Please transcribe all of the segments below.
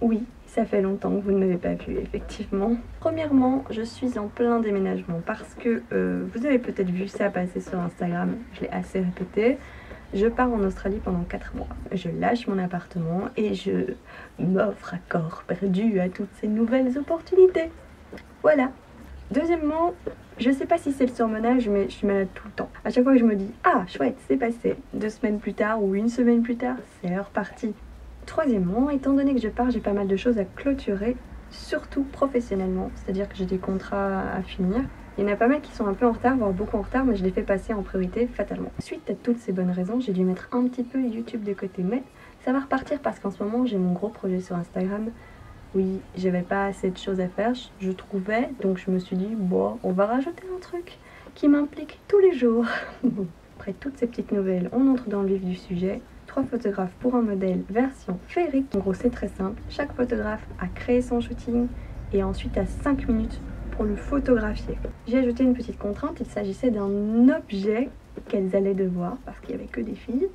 Oui, ça fait longtemps que vous ne m'avez pas vu, effectivement. Premièrement, je suis en plein déménagement parce que vous avez peut-être vu ça passer sur Instagram, je l'ai assez répété. Je pars en Australie pendant 4 mois. Je lâche mon appartement et je m'offre à corps perdu à toutes ces nouvelles opportunités. Voilà. Deuxièmement, je sais pas si c'est le surmenage, mais je suis malade tout le temps. À chaque fois que je me dis « Ah, chouette, c'est passé », 2 semaines plus tard ou 1 semaine plus tard, c'est reparti. Troisièmement, étant donné que je pars, j'ai pas mal de choses à clôturer, surtout professionnellement, c'est-à-dire que j'ai des contrats à finir. Il y en a pas mal qui sont un peu en retard, voire beaucoup en retard, mais je les fais passer en priorité fatalement. Suite à toutes ces bonnes raisons, j'ai dû mettre un petit peu YouTube de côté, mais ça va repartir parce qu'en ce moment, j'ai mon gros projet sur Instagram. Oui, j'avais pas assez de choses à faire, je trouvais, donc je me suis dit, bon, on va rajouter un truc qui m'implique tous les jours. Après toutes ces petites nouvelles, on entre dans le vif du sujet. 3 photographes pour un modèle version féerique. En gros, c'est très simple. Chaque photographe a créé son shooting et ensuite a 5 minutes pour le photographier. J'ai ajouté une petite contrainte, il s'agissait d'un objet qu'elles allaient devoir, parce qu'il n'y avait que des filles,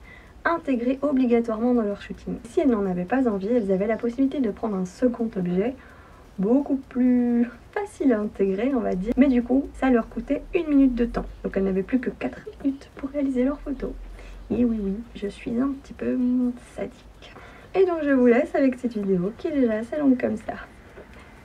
intégrer obligatoirement dans leur shooting. Si elles n'en avaient pas envie, elles avaient la possibilité de prendre un second objet, beaucoup plus facile à intégrer, on va dire, mais du coup, ça leur coûtait 1 minute de temps. Donc elles n'avaient plus que 4 minutes pour réaliser leurs photos. Et oui, je suis un petit peu sadique. Et donc je vous laisse avec cette vidéo qui est déjà assez longue comme ça.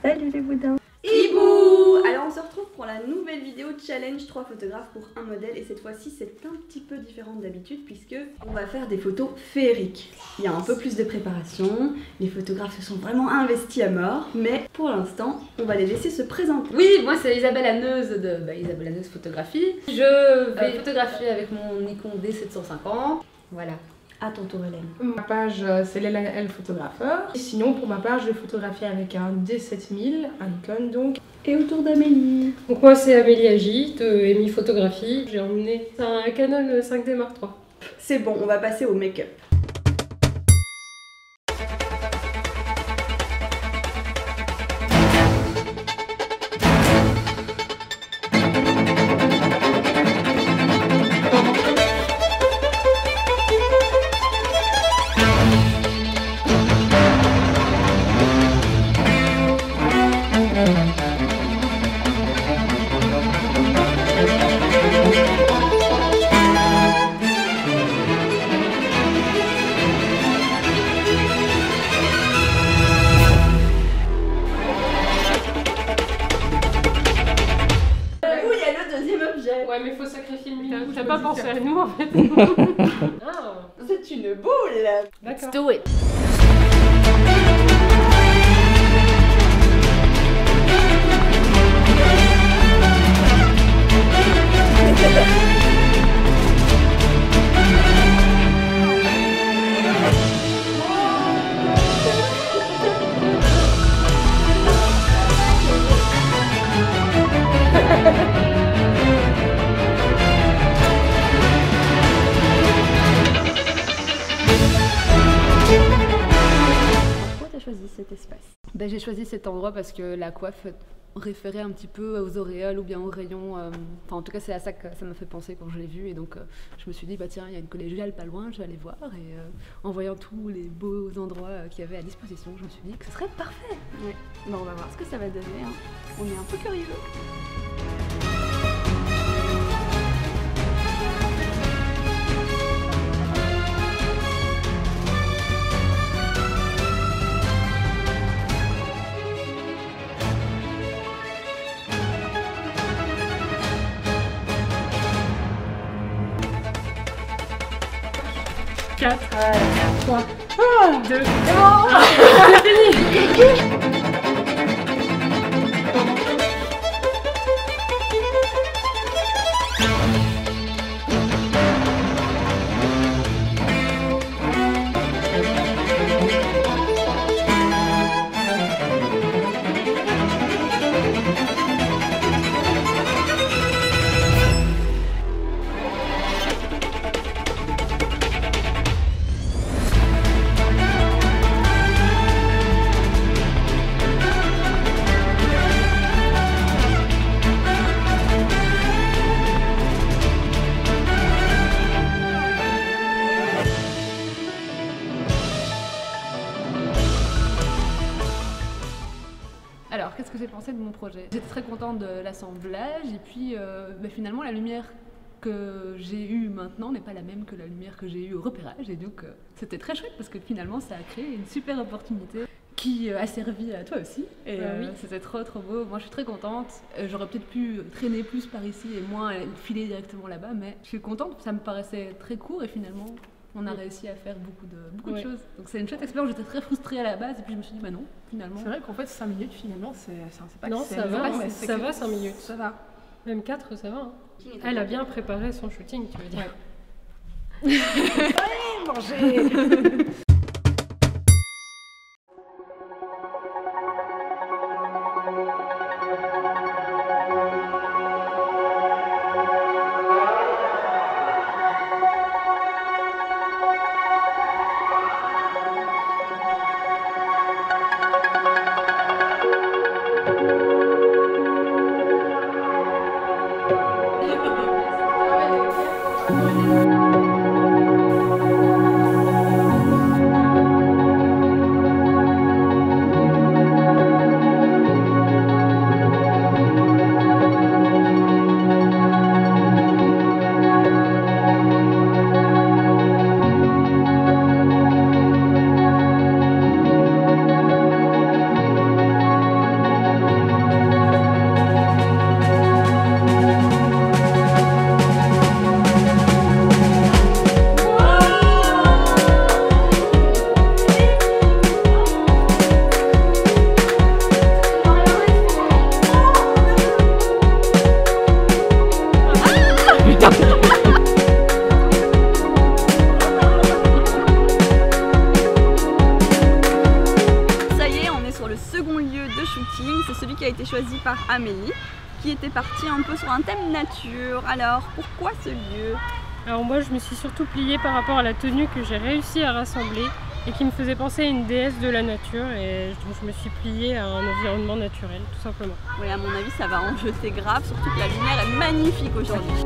Salut les boudins! Hibou! Alors on se retrouve pour la nouvelle vidéo challenge 3 photographes pour un modèle et cette fois-ci c'est un petit peu différent d'habitude puisque on va faire des photos féeriques. Il y a un peu plus de préparation, les photographes se sont vraiment investis à mort, mais pour l'instant on va les laisser se présenter. Oui, moi c'est Isabelle Hanneuse de Isabelle Hanneuse Photographie. Je vais photographier avec mon Nikon D750. Voilà. À ton tour Hélène. Ma page c'est Léla L photographeur. Et sinon pour ma part je vais photographier avec un D7000, un Nikon donc. Et autour d'Amélie. Donc moi c'est Amélie Agi de Emi Photographie. J'ai emmené un Canon 5D Mark III. C'est bon, on va passer au make-up. Ouais mais faut sacrifier le mien. T'as pas pensé à nous en fait. Ah. C'est une boule. D'accord. Let's do it. Cet espace. Ben, j'ai choisi cet endroit parce que la coiffe référait un petit peu aux auréoles ou bien aux rayons. Enfin, en tout cas, c'est à ça que ça m'a fait penser quand je l'ai vu. Et donc, je me suis dit, bah tiens, il y a une collégiale pas loin, je vais aller voir. Et en voyant tous les beaux endroits qu'il y avait à disposition, je me suis dit que ce serait parfait. Ouais. Bon, on va voir ce que ça va donner. Hein. On est un peu curieux. Quatre. 3, 2. pensé de mon projet. J'étais très contente de l'assemblage et puis finalement la lumière que j'ai eue maintenant n'est pas la même que la lumière que j'ai eue au repérage et donc c'était très chouette parce que finalement ça a créé une super opportunité qui a servi à toi aussi et c'était trop beau. Moi je suis très contente, j'aurais peut-être pu traîner plus par ici et moins filer directement là-bas, mais je suis contente, ça me paraissait très court et finalement on a réussi à faire beaucoup de choses. Donc c'est une chouette expérience, j'étais très frustrée à la base et puis je me suis dit bah non, finalement. C'est vrai qu'en fait 5 minutes finalement c'est pas non, que ça va, mais ça va 5 minutes. Ça va. Même 4 ça va. Hein. Elle a bien préparé son shooting, tu veux dire. Ouais, manger. C'est celui qui a été choisi par Amélie, qui était partie un peu sur un thème nature. Alors, pourquoi ce lieu? Alors moi, je me suis surtout pliée par rapport à la tenue que j'ai réussi à rassembler et qui me faisait penser à une déesse de la nature, et donc je me suis pliée à un environnement naturel, tout simplement. Oui, à mon avis, ça va en jeter grave, surtout que la lumière est magnifique aujourd'hui.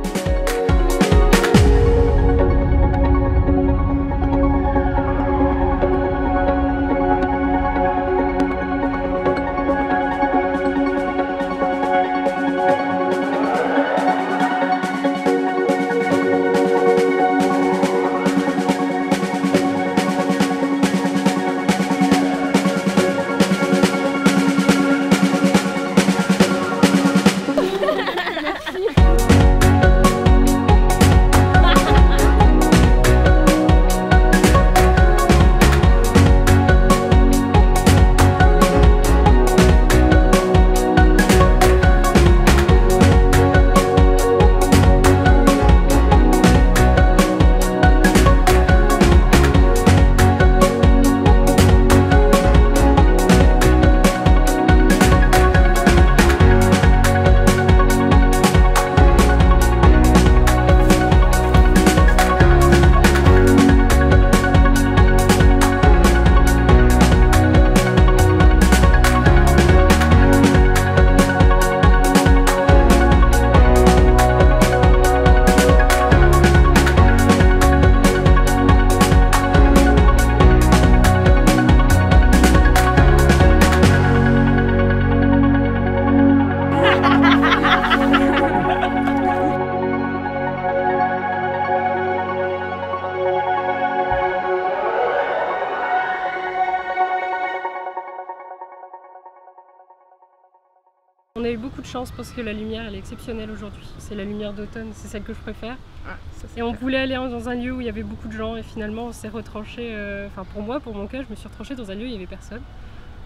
On a eu beaucoup de chance parce que la lumière elle est exceptionnelle aujourd'hui. C'est la lumière d'automne, c'est celle que je préfère. Ah, ça, et on voulait aller dans un lieu où il y avait beaucoup de gens et finalement on s'est retranché, enfin pour moi, pour mon cas, je me suis retranchée dans un lieu où il n'y avait personne.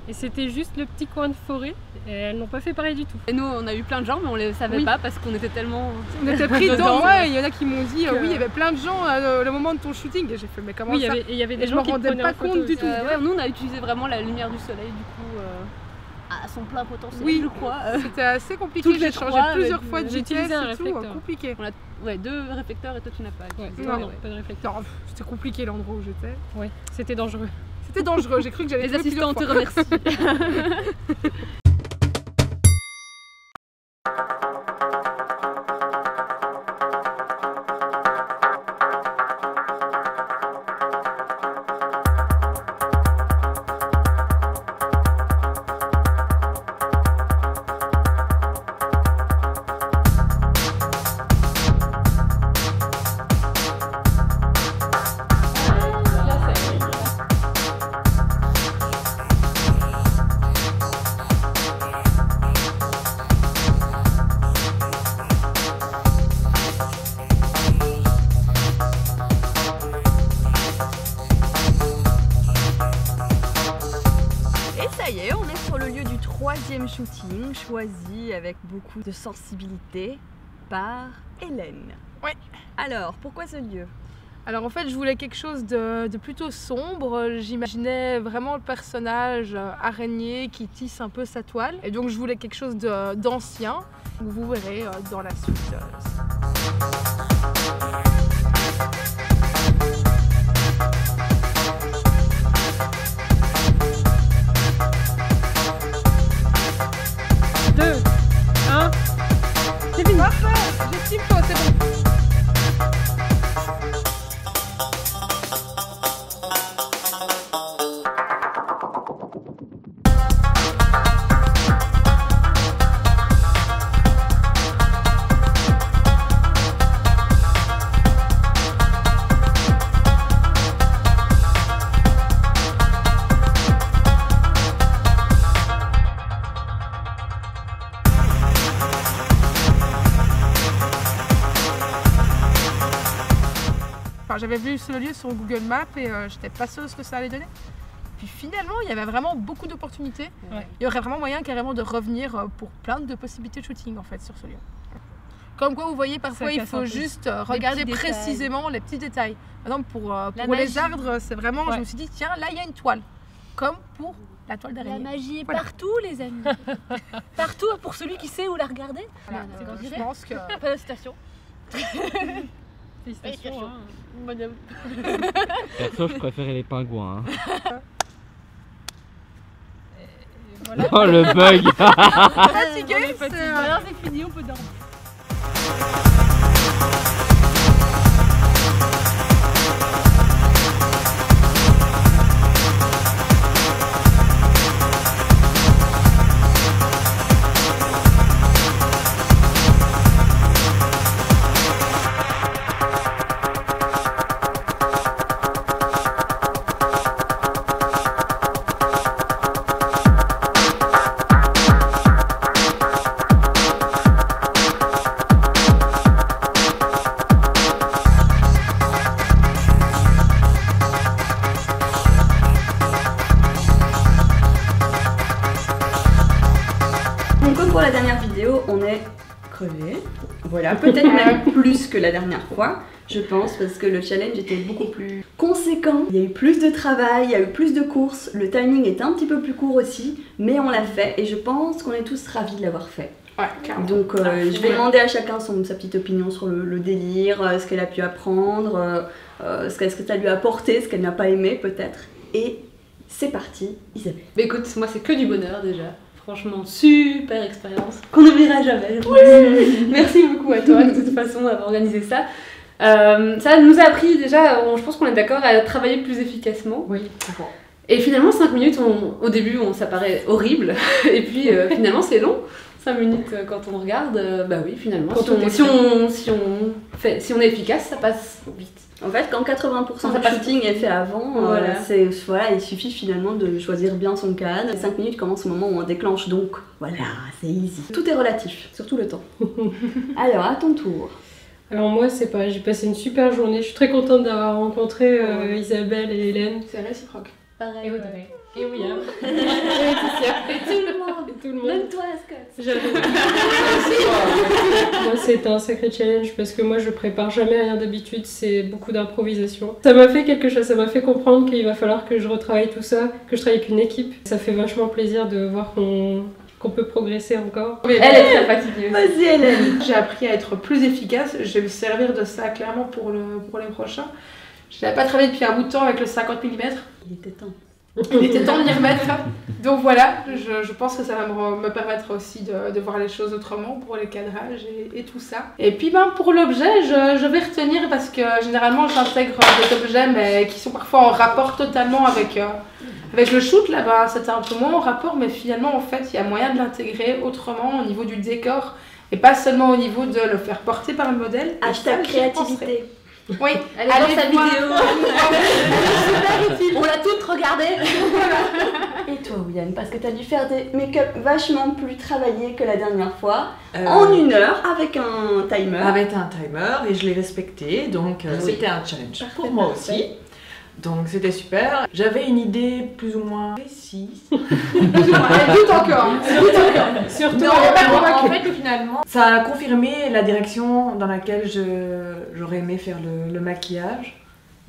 Et c'était juste le petit coin de forêt et elles n'ont pas fait pareil du tout. Et nous on a eu plein de gens mais on les savait pas parce qu'on était tellement... On était pris dedans, ouais, il y en a qui m'ont dit oui il y avait plein de gens le moment de ton shooting et j'ai fait mais comment ça? Oui, il y avait des gens qui me rendais pas compte du tout. Ouais, nous on a utilisé vraiment la lumière du soleil du coup à son plein potentiel, oui, je crois. C'était assez compliqué, j'ai changé plusieurs fois de vitesse et tout, compliqué. On a 2 réflecteurs et toi tu n'as pas utilisé. Non, pas de réflecteur. C'était compliqué l'endroit où j'étais. Ouais, c'était dangereux. C'était dangereux, j'ai cru que j'allais Les assistants te remercient. shooting choisi avec beaucoup de sensibilité par Hélène. Ouais. Alors, pourquoi ce lieu? Alors en fait je voulais quelque chose de plutôt sombre, j'imaginais vraiment le personnage araignée qui tisse un peu sa toile et donc je voulais quelque chose d'ancien, vous verrez dans la suite. Deux, un, c'est fini. Parfait, j'ai ce qu'il faut, c'est bon. J'avais vu ce lieu sur Google Maps et j'étais pas sûre de ce que ça allait donner. Puis finalement, il y avait vraiment beaucoup d'opportunités. Ouais. Il y aurait vraiment moyen carrément de revenir pour plein de possibilités de shooting en fait sur ce lieu. Comme quoi, vous voyez, parfois il faut juste regarder précisément les petits détails. Par exemple, pour les arbres, c'est vraiment, je me suis dit, tiens, là il y a une toile. Comme pour la toile d'araignée. La magie est partout, les amis. Partout pour celui qui sait où la regarder. Voilà, je pense que... Félicitations. Félicitations. Hein. Perso, je préférais les pingouins. Hein. Voilà. Oh le bug. Fatigué, alors c'est fini, on peut dormir. Pour la dernière vidéo, on est crevé. Voilà, peut-être même plus que la dernière fois, je pense, parce que le challenge était beaucoup plus conséquent. Il y a eu plus de travail, il y a eu plus de courses, le timing était un petit peu plus court aussi, mais on l'a fait et je pense qu'on est tous ravis de l'avoir fait. Ouais, carrément. Donc je vais demander à chacun sa petite opinion sur le délire, ce qu'elle a pu apprendre, ce que ça lui a apporté, ce qu'elle n'a pas aimé peut-être. Et c'est parti, Isabelle. Mais écoute, moi c'est que du bonheur déjà. Franchement, super expérience qu'on n'oubliera jamais. Oui. Merci beaucoup à toi de toute façon d'avoir organisé ça. Ça nous a appris déjà, je pense qu'on est d'accord, à travailler plus efficacement. Oui, et finalement 5 minutes, au début ça paraît horrible, et puis finalement c'est long. 5 minutes quand on regarde, bah oui finalement, si on est efficace, ça passe vite. En fait, quand 80% du shooting est fait avant, voilà, il suffit finalement de choisir bien son cadre. 5 minutes commencent au moment où on déclenche, donc voilà, c'est easy. Tout est relatif, surtout le temps. Alors, à ton tour. Alors moi, c'est pareil, j'ai passé une super journée. Je suis très contente d'avoir rencontré Isabelle et Hélène. C'est réciproque. Pareil. Et Audrey. Et William. Et Laetitia. Et tout le monde. Et tout le monde. Même toi, Scott. Moi, c'était un sacré challenge parce que moi, je prépare jamais rien d'habitude. C'est beaucoup d'improvisation. Ça m'a fait quelque chose. Ça m'a fait comprendre qu'il va falloir que je retravaille tout ça, que je travaille avec une équipe. Ça fait vachement plaisir de voir qu'on peut progresser encore. Elle est très fatiguée. Vas-y, Hélène. J'ai appris à être plus efficace. Je vais me servir de ça clairement pour les prochains. Je n'avais pas travaillé depuis un bout de temps avec le 50 mm. Il était temps. Il était temps de m'y remettre. Donc voilà, je pense que ça va me permettre aussi de voir les choses autrement pour les cadrages et tout ça. Et puis pour l'objet, je vais retenir parce que généralement j'intègre des objets mais qui sont parfois en rapport totalement avec le shoot. Là, c'était un peu moins en rapport, mais finalement en fait il y a moyen de l'intégrer autrement au niveau du décor et pas seulement au niveau de le faire porter par le modèle. Hashtag créativité. Oui, allez voir sa vidéo. On l'a toutes regardée. Et toi, William, parce que tu as dû faire des make-up vachement plus travaillés que la dernière fois, en 1 heure, avec un timer. Avec un timer, et je l'ai respecté, donc c'était un challenge pour moi aussi. Donc c'était super. J'avais une idée plus ou moins précise. Elle doute encore. Surtout, En fait, finalement, ça a confirmé la direction dans laquelle j'aurais aimé faire le maquillage.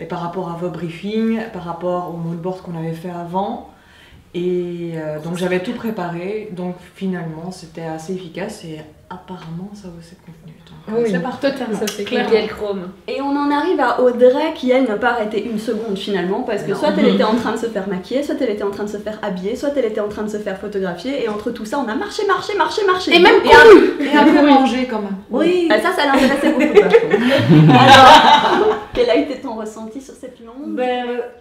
Et par rapport à vos briefings, par rapport au moodboard qu'on avait fait avant. Et donc j'avais tout préparé. Donc finalement, c'était assez efficace et apparemment, ça vous est convenu. Donc oui, c'est parfait. totalement. Ça c'est Clairement. clair. chrome. Et on en arrive à Audrey qui, elle, n'a pas arrêté une seconde finalement, parce que Non. soit elle était en train de se faire maquiller, soit elle était en train de se faire habiller, soit elle était en train de se faire photographier, et entre tout ça, on a marché. Et même couru. Et un peu manger quand même. Oui, ça l'intéressait beaucoup par contre. Alors, quel a été ton ressenti sur cette longue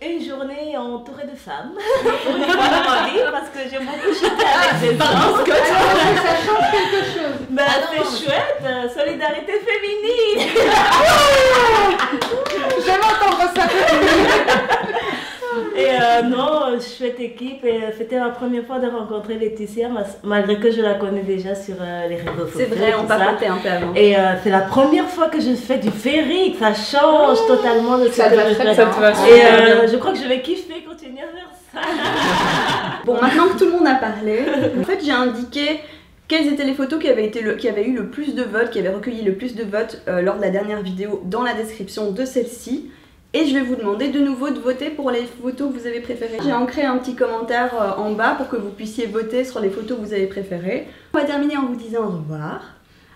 Une journée entourée de femmes, pour une fois dans ma vie, parce que j'ai beaucoup chuté avec des hommes. Ça change quelque chose. C'est chouette, solidarité féminine. J'aime entendre ça. Et non, chouette équipe, et c'était ma première fois de rencontrer Laetitia, malgré que je la connais déjà sur les réseaux sociaux. C'est vrai, on tout ça. papotait un peu avant. Et c'est la première fois que je fais du féerique, ça change totalement de ce Ça que te va je très fais. bien. Ça te va Et super bien. je crois que je vais kiffer continuer à faire ça. Bon, maintenant que tout le monde a parlé, en fait, j'ai indiqué quelles étaient les photos qui avaient eu le plus de votes, qui avaient recueilli le plus de votes lors de la dernière vidéo dans la description de celle-ci. Et je vais vous demander de nouveau de voter pour les photos que vous avez préférées. J'ai ancré un petit commentaire en bas pour que vous puissiez voter sur les photos que vous avez préférées. On va terminer en vous disant au revoir,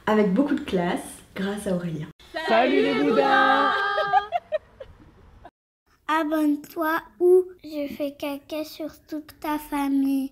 avec beaucoup de classe, grâce à Aurélien. Salut les boudins! Abonne-toi ou je fais caca sur toute ta famille.